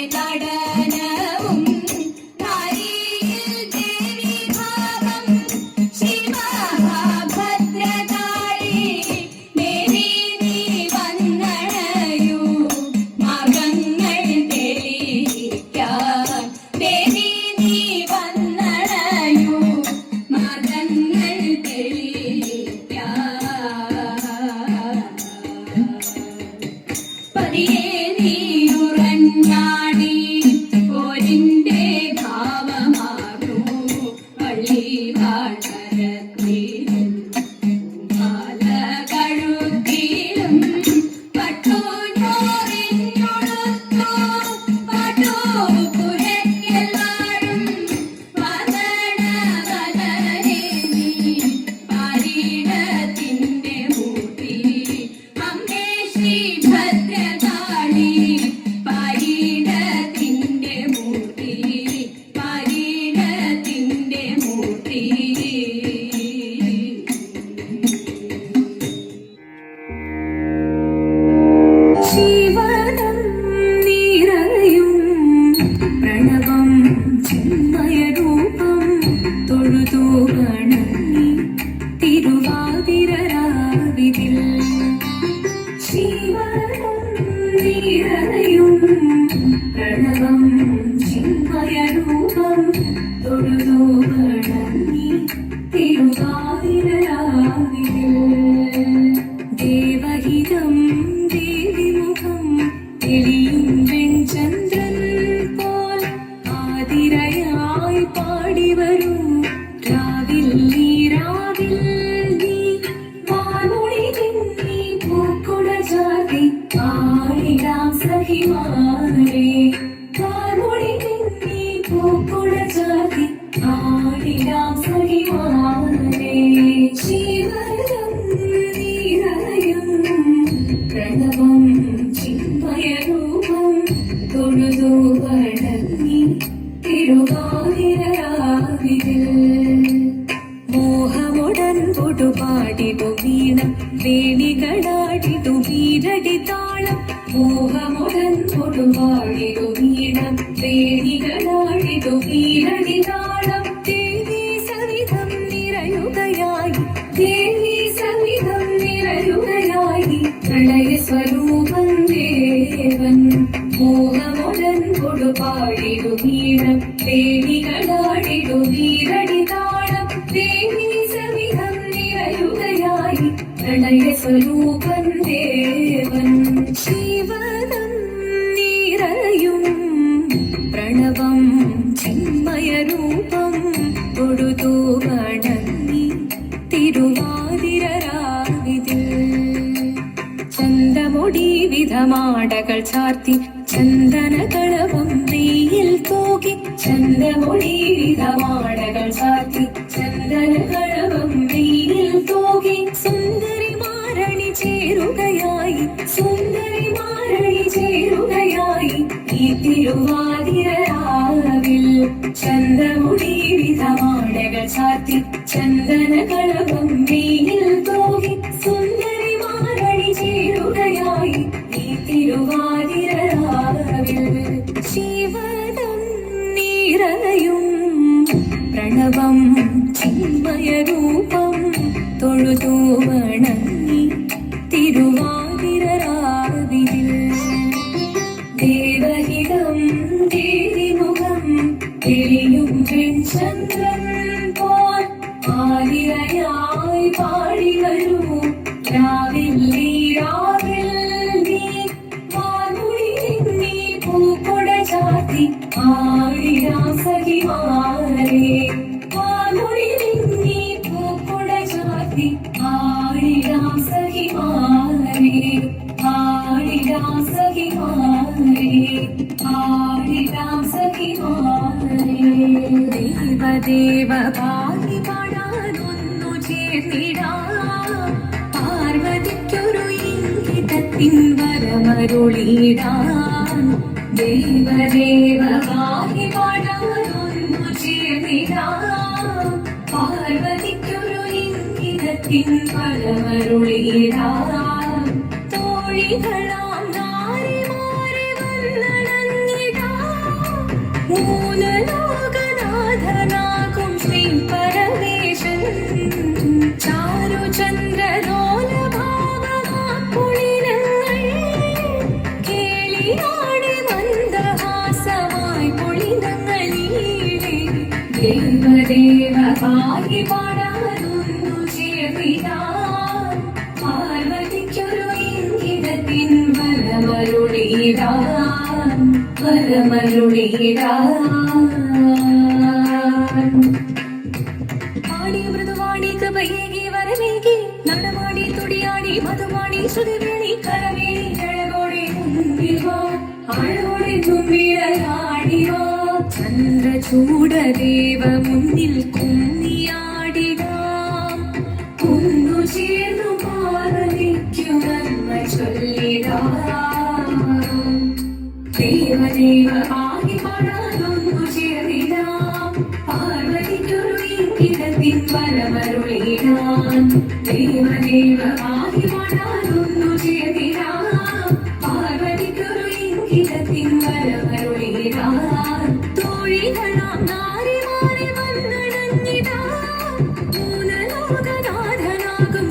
നടനം പ്രണവം ചിന്മയരൂപം തൊഴുതോ വണങ്ങി തിരുവാതിരരാവിൽ ദേവഹിതം ദേവിമുഖം തെളിയും വെൺചന്ദ്രൻ പോൽ ആതിരയായി പാടിവരൂ രാവിൽ നീ രാവിൽ നീ വാനൊളി തിന്നി പൂക്കുട ചാർത്തി ആടിടാം സഖിമാരെ വാനൊളി തിന്നി പൂക്കുട ചാർത്തി ആടിടാം സഖിമാരെ ശിവരം നീരയും പ്രണവം ചിന്മയരൂപം തൊഴുതോ വണങ്ങി തിരുവാതിരരാവിൽ മോഹമുടൻ പൊടുപാടിതു വീണം വേണികളാടിതു വീരടി താളം മോഹമുടൻ പൊടുപാടിതു വീണം വേണികളാടിതു വീരടി താളം ദേവി സവിധം നിറയുകയായി ദേവി സവിധം നിറയുകയായി പ്രളയ സ്വരൂപം ദേവൻ മോഹമുടൻ പൊടുപാടിതു വീണം വേണികളാടിതു വീരടി താളം ദേവി സവിധം നിറയുകയായി പ്രണയ സ്വരൂപൻ ദേവൻ ശിവനം നിറയും പ്രണവം ചിന്മയരൂപം തൊഴുതോ വണങ്ങി തിരുവാതിരരാവിതിൽ ചന്തമൊടി വിധമാടകൾ ചാർത്തി ചന്ദനകളവം വെയിൽ തൂകി ചന്തമൊടി വിധമാടകൾ ചാർത്തി ചന്ദനകളവം വെയിൽ തൂകി സുന്ദരിമാരണി ചേരുകയായി സുന്ദരിമാരണി ചേരുകയായി ഈ തിരുവാതിരരാവിൽ ചന്തമുടി വിധമാടകൾ ചാർത്തി ചന്ദനകളവം വെയിൽ തൂകി സുന്ദരിമാരണി ചേരുകയായി ഈ തിരുവാതിരരാവിൽ ശിവനം നിറയും പ്രണവം ചിന്മയരൂപം തൊഴുതോ വണങ്ങി തിരുവാതിരരാവിൽ ദേവഹിതം ദേവിമുഖം തെളിയും വെൺചന്ദ്രൻ പോൽ ആതിരയായി പാടിവരൂ രാവിൽ നീ രാവിൽ നീ വാനൊളി തിന്നി പൂക്കുട ചാർത്തി ആടിടാം സഖിമാരെ വാനൊളി തിന്നി പൂക്കുട ചാർത്തി ആടിടാം സഖിമാരെ ആടിടാം സഖിമാരെ ആടിടാം സഖിമാരെ ദേവദേവ പാടി പാടാനൊന്നു ചേർന്നിടാം പാർവതിക്കൊരു ഇംഗിതത്തിൻ വരമരുളിടാൻ ദേവദേവ പാടി പാടാനൊന്നു ചേർന്നിടാം പാർവതിക്കൊരു ഇംഗിതത്തിൻ വരമരുളിടാൻ തോഴികളാം നാരിമാരെ വന്നണഞ്ഞിടാം മൂലലോകനാഥനാകും ശ്രീ പരമേശൻ ചാരുചന്ദ്രലോലഭാവമാക്കുളിരങ്ങൾ കേളിയാടി മന്ദഹാസമായി പൊളിതങ്ങളീടെ ദേവദേവ പാടി പാടാനൊന്നു ചേർന്നിടാം പാർവതിക്കൊരു ഇംഗിതത്തിൻ വരമരുളിടാൻ വരമരുളിടാൻ പാടി മൃദുവാണി കൃപയേകി വരമേകി നടമാടി തുടിയാടി മധുമാണി ശ്രുതിവേണി കരവേണി ജഴകോടെ മുൻപിൽവാ ആഴോടെ തുമ്പിടയാടിവാ ചന്ദ്രചൂടദേവ മുന്നിൽ കുന്നിയാടിടാം ഒന്നു ചേർന്നു പാർവതിക്കു നന്മ ചൊല്ലിടാം ദേവദേവ പാടി പാടാനൊന്നു ചേർന്നിടാം പാർവതിക്കൊരു ഇംഗിതത്തിൻ വരമരുളിടാൻ ദേവദേവ പാടി പാടാനൊന്നു ചേർന്നിടാം പാർവതിക്കൊരു ഇംഗിതത്തിൻ വരമരുളിടാൻ തോഴികളാം നാരിമാരെ വന്നണഞ്ഞിടാം മൂലലോകനാഥനാകും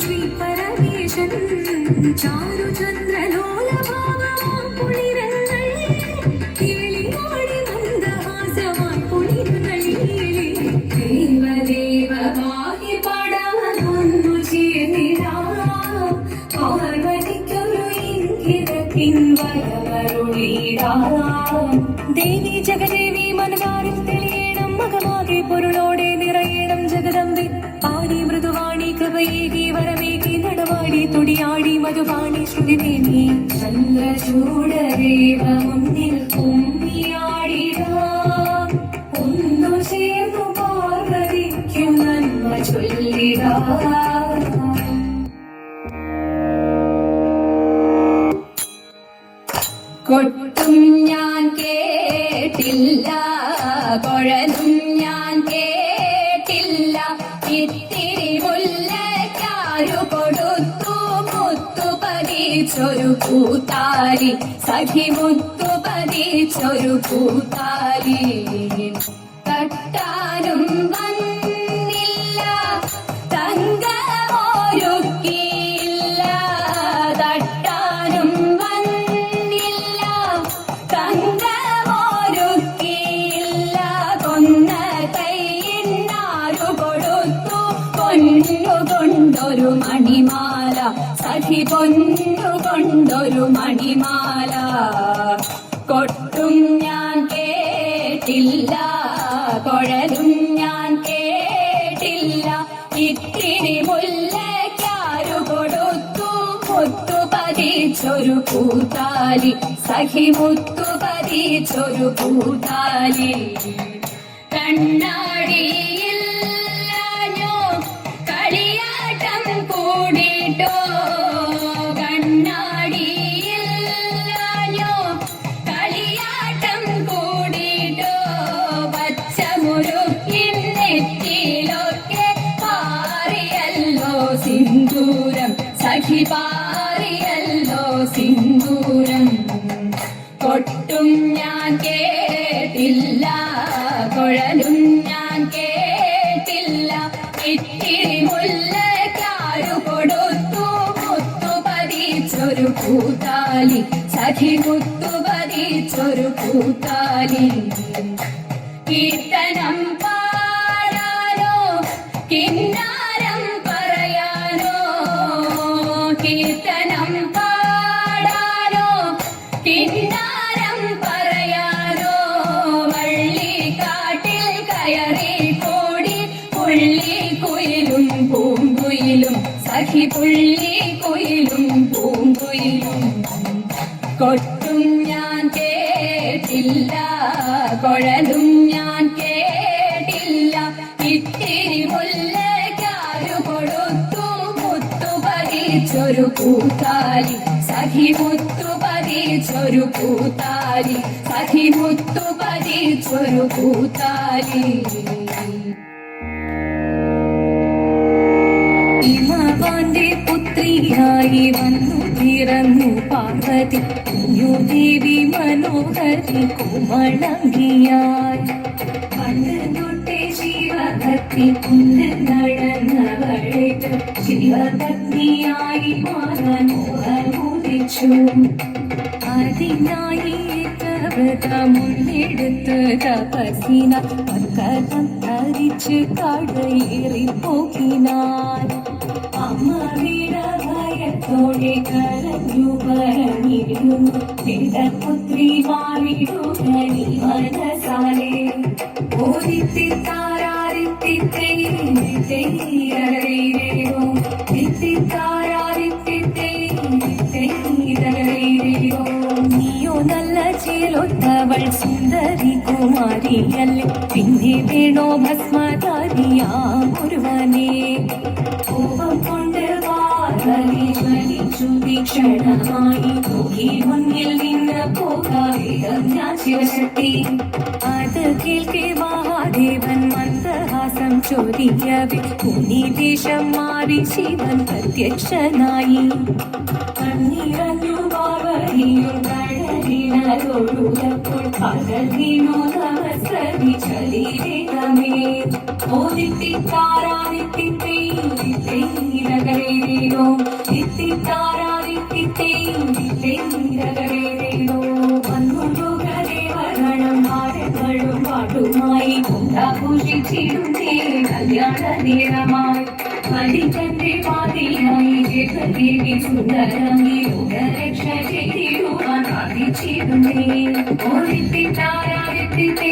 ശ്രീ പരമേശൻ ചാരുചന്ദ്രലോലഭാവമാം കുളിരങ്ങൾ കേളിയോടെ ദേവി ജഗദേവി മനതാരിൽ തെളിയണം മകമാകെ പൊരുളോടെ നിറയണം ജഗദമ്പി പാടി മൃദുവാണി കൃപയേകി വരമേകി നടവാടി തുടിയാടി മധുവാണി ശ്രുതിദേവി ചന്ദ്രചൂടരേവ മുന്നിൽ കുമ്മിയാടിടാം ഒന്നു ചേർന്നു പാർവതിക്കും നന്മ ചൊല്ലിടാം. കൊട്ടും ഞാൻ കേട്ടില്ല, കുഴലും ഞാൻ കേട്ടില്ല, ഇത്തിരി മുല്ലയ്ക്കാരു കൊടുത്തു മുത്തു പതിച്ചൊരു പൂത്താലി, സഖി മുത്തു പതിച്ചൊരു പൂത്താലി. തട്ടാനും വന്നില്ല, തങ്കമൊരുക്കിയില്ല, തട്ടാനും വന്നില്ല, തങ്കമൊരുക്കിയില്ല, കൊന്ന കൈയിന്നാരു കൊടുത്തു പൊന്നുകൊണ്ടൊരു മണിമാല, സഖി പൊന്നുകൊണ്ടൊരു മണിമാല. കൊട്ടും ഞാൻ കേട്ടില്ല, കുഴലും ഞാൻ കേട്ടില്ല, ഇത്തിരി മുല്ലയ്ക്കാരു കൊടുത്തു മുത്തു പതിച്ചൊരു പൂത്താലി, സഖി മുത്തു പതിച്ചൊരു പൂത്താലി. കണ്ണാടിയില്ലഞ്ഞോ കളിയാട്ടം കൂടിട്ടോ, കണ്ണാടിയില്ലഞ്ഞോ കളിയാട്ടം കൂടിട്ടോ, പച്ചമുറുക്കിൻ നെറ്റിയിലൊക്കെ പാറിയല്ലോ സിന്ദൂരം, സഖി പാറിയല്ലോ സിന്ദൂരം. കൊട്ടും ഞാൻ കേട്ടില്ല, കുഴലും ഞാൻ കേട്ടില്ല, ഇത്തിരി മുല്ലയ്ക്കാരു കൊടുത്തു മുത്തു പതിച്ചൊരു പൂത്താലി, സഖി മുത്തു പതിച്ചൊരു പൂത്താലി. കീർത്തനം പാടാനോ കിന്നാരം പറയാനോ, കീർത്തനം പാടാനോ കിന്നാരം പറയാനോ, വള്ളിക്കാട്ടിൽ കയറി കോടി പുള്ളിക്കുയിലും പൂങ്കുയിലും, സഖി പുള്ളിക്കുയിലും പൂങ്കുയിലും. കൊട്ടും ഞാൻ കേട്ടില്ല, കുഴലും ഞാൻ കേട്ടില്ല, ഇത്തിരി മുല്ലയ്ക്കാരു കൊടുത്തു മുത്തു പതിച്ചൊരു പൂത്താലി, സഖി മുത്തു പതിച്ചൊരു പൂത്താലി, സഖി മുത്തു പതിച്ചൊരു പൂത്താലി. ഹിമവാന്റെ പുത്രിയായി വന്നു പിറന്നു പാർവതി, കുഞ്ഞുദേവി മനോഹരി കോമളങ്കിയായി. പണ്ട് തൊട്ടേ ശിവഭക്തി കൊണ്ട് നടന്നവൾക്ക് ശിവഭക്തിയായി മാറാൻ മോഹമുദിച്ചു. അതിനായി മുന്നെടുത്ത് തപസിന പക്കലം ധരിച്ച് കടയേറിപ്പോക്കിനാൻ. അമ്മ ഭയത്തോടെ കരഞ്ഞു പറഞ്ഞിരുന്നു, പുത്രി മാറിടുക നീ മനസാലെ. നീയോ നല്ല ചേലൊത്തവൾ സുന്ദരി കുമാരിയല്ലേ, പിന്നെ വേണോ ഭസ്മധാരിയാം ഒരുവനെ. കോപം കൊണ്ട് പാർവതി ജ്വലിച്ചു തീക്ഷണമായി, നോക്കി മുന്നിൽ നിന്ന് പോകാതെ ഞാൻ ശിവശക്തി. അത് കേൾക്കെ മഹാദേവൻ മന്ദഹാസം ചൊരിയവേ, ഭൂമിദേശം മാറി ശിവൻ പ്രത്യക്ഷനായി. കണ്ണിറഞ്ഞു പാർവതിയും കടലിനതൊഴുകപ്പോൾ പകൽ വീണു നമസ്കരി ചലിതമേ. ഓദിത്തിത്താരാദിത്തിത്തൈരകരേരോ, ഇത്തിത്താരാദിത്തിത്തൈരകരേരോ. വന്നു ലോകദേവഗണം മാരങ്ങളും പാട്ടുമായി കൊണ്ടാഘോഷിച്ചിടുന്നേ കല്യാണ നേരമായി. വലിതന്റെ പാതിയായി ജഗദേവി സുന്ദരമി ലോകരക്ഷ ചെയ്തിടുവാൻ സാധിച്ചിടുന്നേ ഓരിത്തിത്താരാരിത്തിത്തേരോ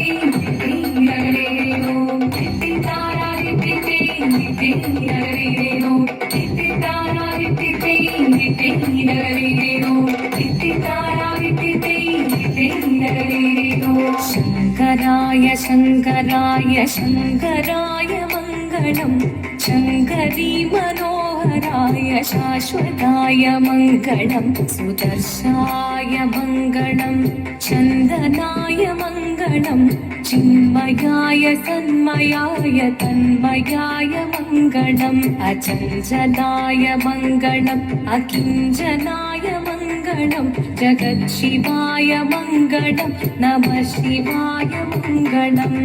ശങ്കരായ ശങ്കരായ ശങ്കരായ മംഗളം ശങ്കരീ മനോഹരായ ശാശ്വതായ മംഗളം സുദർശായ മംഗളം ചന്ദനായ മംഗളം ചിന്മയായ സന്മയായ തന്മയായ മംഗളം അചഞ്ചലായ മംഗളം അകിഞ്ചനായ മംഗളം ജഗത് ശിവായ മംഗളം നമ ശിവായ മംഗളം